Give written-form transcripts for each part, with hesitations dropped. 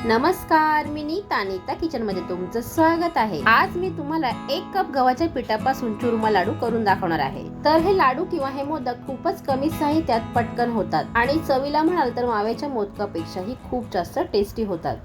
नमस्कार, मी नीता किचन मध्ये तुमचं स्वागत आहे। आज मी तुम्हाला 1 कप गव्हाच्या पिठापासून चुरमा लाडू करून दाखवणार आहे। तर हे लाडू किंवा हे मोदक खूपच कमी साहित्यात पटकन होतात आणि चवीला म्हणाल तर माव्याच्या मोदकापेक्षाही खूप जास्त टेस्टी होतात।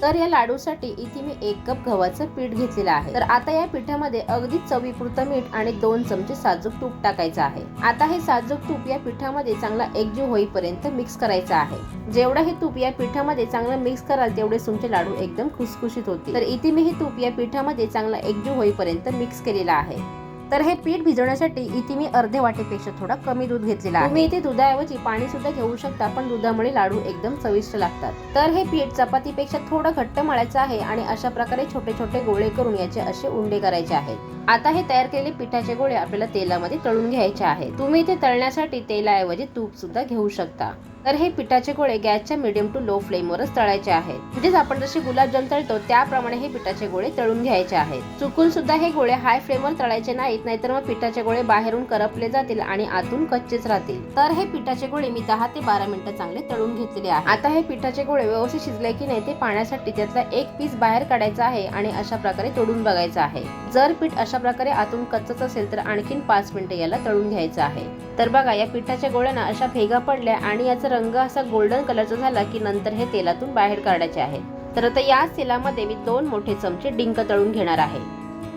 तर या लाडूसाठी इथे मी 1 कप गव्हाचं पीठ घेतलेलं आहे। तर आता या पिठामध्ये अगदी चवीपुरतं मीठ आणि 2 चमचे साजूक तूप टाकायचं आहे। आता हे साजूक तूप या पिठामध्ये चांगला एकजीव होईपर्यंत मिक्स करायचं आहे। जेवढं हे तूप या पिठामध्ये चांगलं मिक्स कराल तेवढे तुमचे लाडू एकदम खुसखुशीत होतील। तर इथे मी हे तूप या पिठामध्ये चांगला एकजीव होईपर्यंत मिक्स केलेलं आहे। तर हे पीठ भिजवण्यासाठी इथे मी अर्धे वाटीपेक्षा थोडा कमी दूध घेतलेला आहे। तुम्ही इथे दुधाऐवजी पाणी सुद्धा घेऊ शकता, पण दुधामुळे लाडू एकदम चविष्ट लागतात। तर हे पीठ चपातीपेक्षा थोडं घट्ट मळायचं आहे आणि अशा प्रकारे छोटे छोटे गोळे करून याचे असे उंडे करायचे आहेत। आता हे तयार केलेले पिठाचे गोळे आपल्याला तेलामध्ये तळून घ्यायचे आहेत। तुम्ही इथे तळण्यासाठी तेलाऐवजी तूप सुद्धा घेऊ शकता। तर हे पिठाचे गोळे गॅसच्या मीडियम टू लो फ्लेमवरच तळायचे आहेत। म्हणजेच आपण जसे गुलाबजाम तळतो त्याप्रमाणे हे पिठाचे गोळे तळून घ्यायचे आहेत। चुकून सुद्धा हे गोळे हाय फ्लेमवर तळायचे नाहीत, नाहीतर मग पिठाचे गोळे बाहेरून करपले जातील आणि आतून कच्चेच राहतील। तर हे पिठाचे गोळे मी 10 ते 12 मिनिटं चांगले तळून घेतलेले आहेत। आता हे पिठाचे गोळे व्यवस्थित शिजले की नाही ते पाण्यासाठी त्यातला एक पीस बाहेर काढायचा आहे आणि अशा प्रकारे तोडून बघायचं आहे। जर पीठ अशा प्रकारे आतून कच्चच असेल तर आणखीन 5 मिनिटं याला तळून घ्यायचं आहे। तर बघा, या पिठाच्या गोळ्यांना अशा भेगा पडल्या आणि याचा रंग असा गोल्डन कलरचा झाला की नंतर हे तेलातून बाहेर काढायचे आहे। तर आता याच तेलामध्ये मी 2 मोठे चमचे डिंक तळून घेणार आहे।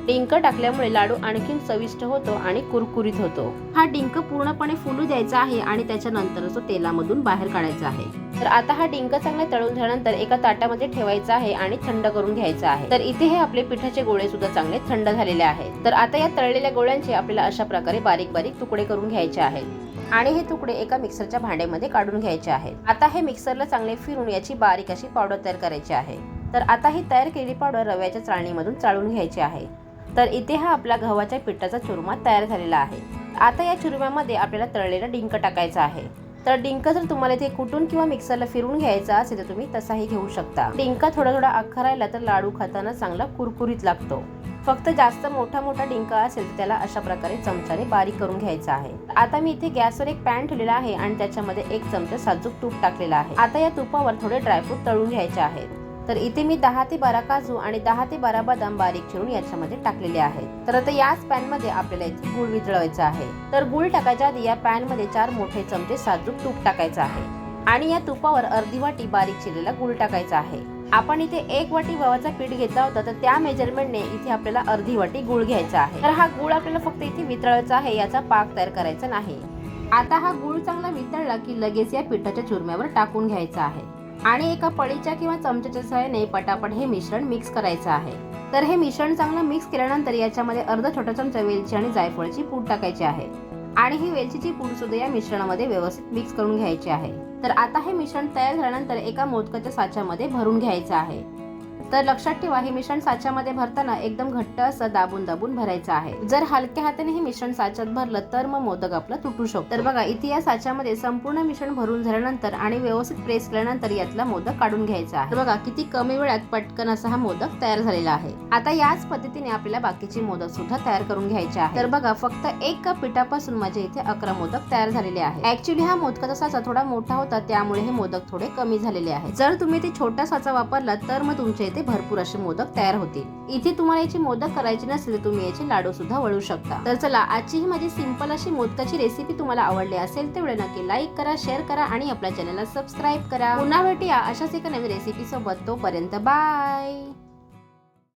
डिंक टाकल्यामुळे लाडू आणखीन चविष्ट होतो आणि कुरकुरीत होतो। हा डिंक पूर्णपणे फुलू द्यायचा आहे आणि त्याच्यानंतर तो तेलामधून बाहेर काढायचा आहे। तर आता हा डिंक चांगला तळून झाल्यानंतर एका ताटामध्ये ठेवायचा आहे आणि थंड करून घ्यायचा आहे। तर इथे हे आपले पिठाचे गोळे सुद्धा चांगले थंड झालेले आहेत। तर आता या तळलेल्या गोळ्यांचे आपल्याला अशा प्रकारे बारीक बारीक तुकडे करून घ्यायचे आहेत आणि हे तुकडे एका मिक्सरच्या भांड्यामध्ये काढून घ्यायचे आहेत। आता हे मिक्सरला चांगले फिरून याची बारीक अशी पावडर तयार करायची आहे। तर आता ही तयार केलेली पावडर रव्याच्या चाळणीमधून चाळून घ्यायची आहे। तर इथे हा आपला गव्हाच्या पिठाचा चुरमा तयार झालेला आहे। आता या चुरम्यामध्ये आपल्याला तळलेला डिंक टाकायचा आहे। तर डिंक जर तुम्हाला इथे कुटून किंवा मिक्सरला फिरून घ्यायचा असेल तर तुम्ही तसाही घेऊ शकता। डिंक थोडा अख्खा राहिला तर लाडू खाताना चांगला कुरकुरीत लागतो। फक्त जास्त मोठा डिंक असेल तर त्याला अशा प्रकारे चमच्याने बारीक करून घ्यायचा आहे। आता मी इथे गॅसवर एक पॅन ठेवलेला आहे आणि त्याच्यामध्ये 1 चमचा साजूक तूप टाकलेला आहे। आता या तुपावर थोडे ड्रायफ्रूट तळून घ्यायचे आहेत। तर इथे मी 10 ते 12 काजू आणि 10 ते 12 बदाम बारीक चिरून याच्यामध्ये टाकलेले आहेत। तर आता याच पॅन मध्ये आपल्याला इथे गूळ वितळवायचा आहे। तर गूळ टाकायच्या आधी या पॅन मध्ये 4 मोठे चमचे साजूक तूप टाकायचं आहे आणि या तुपावर अर्धी वाटी बारीक चिरलेला गूळ टाकायचा आहे। आपण इथे 1 वाटी गव्हाचा पीठ घेतला होता, तर त्या मेजरमेंटने इथे आपल्याला अर्धी वाटी गूळ घ्यायचा आहे। तर हा गूळ आपल्याला फक्त इथे वितळायचा आहे, याचा पाक तयार करायचा नाही। आता हा गूळ चांगला वितळला की लगेच या पिठाच्या चुरम्यावर टाकून घ्यायचा आहे आणि एका पळीच्या किंवा चमच्याच्या सहाय्याने पटापट हे मिश्रण मिक्स करायचं आहे। तर हे मिश्रण चांगलं मिक्स केल्यानंतर याच्यामध्ये अर्धा छोटा चमचा वेलची आणि जायफळची पूड टाकायची आहे आणि ही वेलचीची पूड सुद्धा या मिश्रणामध्ये व्यवस्थित मिक्स करून घ्यायची आहे। तर आता हे मिश्रण तयार झाल्यानंतर एका मोदकाच्या साच्यामध्ये भरून घ्यायचं आहे। तर लक्षात ठेवा, हे मिश्रण साच्यामध्ये भरताना एकदम घट्ट असं दाबून भरायचं आहे। जर हलक्या हाताने हे मिश्रण साच्यात भरलं तर मग मोदक आपला तुटू शकतो। तर बघा, इथे या साच्यामध्ये संपूर्ण मिश्रण भरून झाल्यानंतर आणि व्यवस्थित प्रेस केल्यानंतर यातला मोदक काढून घ्यायचा आहे। बघा, किती कमी वेळात पटकन असा हा मोदक तयार झालेला आहे। आता याच पद्धतीने आपल्याला बाकीचे मोदक सुद्धा तयार करून घ्यायचे आहेत। तर बघा, फक्त 1 कप पिठापासून माझे इथे 11 मोदक तयार झालेले आहेत। ऍक्च्युली हा मोदकाचा साचा थोडा मोठा होता, त्यामुळे हे मोदक थोडे कमी झालेले आहेत। जर तुम्ही ते छोटा साचा वापरला तर मग तुमच्या इथे भरपूर असे मोदक तयार होतील। इथे तुम्हाला याचे मोदक करायचे नसले तर तुम्ही याचे लाडू सुद्धा वळू शकता। तर चला, आजची ही माझी सिंपल अशी मोदकाची रेसिपी तुम्हाला आवडली असेल तेवढे नक्की लाईक करा, शेअर करा आणि आपल्या चॅनलला सबस्क्राईब करा। पुन्हा भेटूया अशाच एका नवीन रेसिपी सोबत। तोपर्यंत बाय।